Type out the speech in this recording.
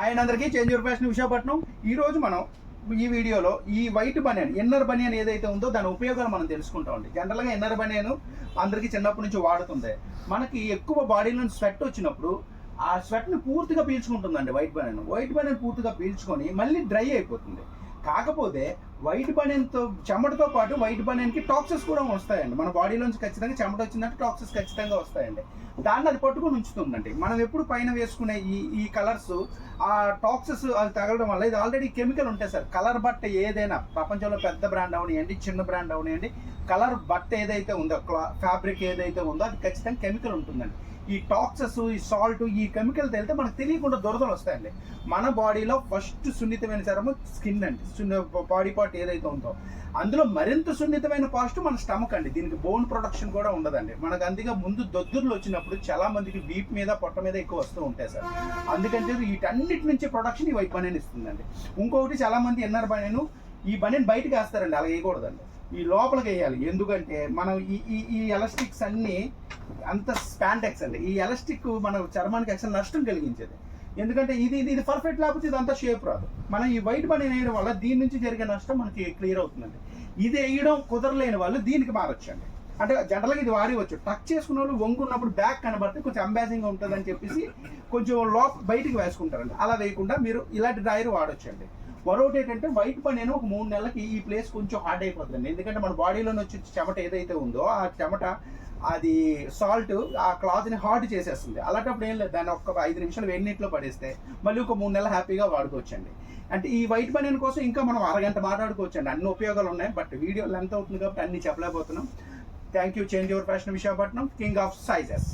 ఆయన అందరికీ change your fashion Visakhapatnam. ఈరోజు మనం ఈ వీడియోలో ఈ వైట్ బనియన్ ఇన్నర్ బనియన్ ఏదైతే ఉందో దాని ఉపయోగాలు మనం తెలుసుకుంటామండి. జనరల్గా ఇన్నర్ బనియన్ అందరికీ చిన్నప్పటి నుంచి వాడుతుంది. మనకి ఎక్కువ బాడీలో స్వెట్ వచ్చినప్పుడు ఆ స్వెట్ని పూర్తిగా పీల్చుకుంటుందండి వైట్ బనియన్ పూర్తిగా పీల్చుకొని మళ్ళీ డ్రై అయిపోతుంది. కాకపోతే వైట్ బనియన్తో చెమటతో పాటు వైట్ బనియన్కి టాక్సెస్ కూడా వస్తాయండి. మన బాడీలోంచి ఖచ్చితంగా చెమట వచ్చిందంటే టాక్సెస్ ఖచ్చితంగా వస్తాయండి. దాన్ని అది పట్టుకొని ఉంచుతుందండి. మనం ఎప్పుడు పైన వేసుకునే ఈ కలర్స్ ఆ టాక్సెస్ అది తగలడం వల్ల ఇది ఆల్రెడీ కెమికల్ ఉంటాయి సార్. కలర్ బట్ట ఏదైనా ప్రపంచంలో పెద్ద బ్రాండ్ అవనియండి, చిన్న బ్రాండ్ అవనియండి, కలర్ బట్ట ఏదైతే ఉందో ఫ్యాబ్రిక్ ఏదైతే ఉందో అది ఖచ్చితంగా కెమికల్ ఉంటుందండి. ఈ టాక్సెస్, ఈ సాల్ట్, ఈ కెమికల్ తెలితే మనకు తెలియకుండా దురదలు వస్తాయండి. మన బాడీలో ఫస్ట్ సున్నితమైన చర్మం స్కిన్ అండి. బాడీ పార్ట్ ఏదైతే ఉందో అందులో మరింత సున్నితమైన పార్ట్ మన స్టమక్ అండి. దీనికి బోన్ ప్రొడక్షన్ కూడా ఉండదండి. మనకు అందుకే ముందు దొద్దుర్లు వచ్చినప్పుడు చాలా మందికి వీప్ మీద పొట్ట మీద ఎక్కువ వస్తూ ఉంటాయి సార్. అందుకంటే వీటన్నిటి నుంచి ప్రొడక్షన్ ఈ వైట్ బనియన్ ఇస్తుందండి. ఇంకొకటి చాలా మంది ఇన్నర్ బనియన్ ఈ బనియన్ బయటకు వేస్తారండి. అలా వేయకూడదండి, ఈ లోపలికి వేయాలి. ఎందుకంటే మనం ఈ ఎలాస్టిక్స్ అన్నీ అంత స్పాండెక్స్ అండి. ఈ ఎలాస్టిక్ మన చర్మానికి అసలు నష్టం కలిగించేది. ఎందుకంటే ఇది పర్ఫెక్ట్ లేకపోతే ఇదంతా షేప్ రాదు. మనం ఈ వైట్ బనియన్ వేయడం వల్ల దీని నుంచి జరిగే నష్టం మనకి క్లియర్ అవుతుందండి. ఇది వేయడం కుదరలేని వాళ్ళు దీనికి మారొచ్చండి. అంటే జనరల్గా ఇది వాడవచ్చు. టక్ చేసుకున్న వాళ్ళు వంగున్నప్పుడు బ్యాక్ కనబడితే కొంచెం అంబాజింగ్గా ఉంటుందని చెప్పేసి కొంచెం బయటికి వేసుకుంటారండి. అలా వేయకుండా మీరు ఇలాంటి డ్రైయర్ వాడొచ్చండి. మరొకటి ఏంటంటే వైట్ బనియన్ ఒక 3 నెలలకి ఈ ప్లేస్ కొంచెం హార్డ్ అయిపోతుందండి. ఎందుకంటే మన బాడీలోనే వచ్చి చెమట ఏదైతే ఉందో ఆ చెమట అది సాల్ట్ ఆ క్లాత్ని హార్డ్ చేసేస్తుంది. అలాంటప్పుడు ఏం లేదు, దాన్ని ఒక 5 నిమిషాలు వేడి నీటిలో పడేస్తే మళ్ళీ ఒక 3 నెలలు హ్యాపీగా వాడుకోవచ్చండి. అంటే ఈ వైట్ బనియన్ కోసం ఇంకా మనం అరగంట మాట్లాడుకోవచ్చండి. అన్ని ఉపయోగాలు ఉన్నాయి. బట్ వీడియో లెంత్ అవుతుంది కాబట్టి అన్ని చెప్పలేకపోతున్నాం. Thank you. Change your fashion Visakhapatnam, king of sizes.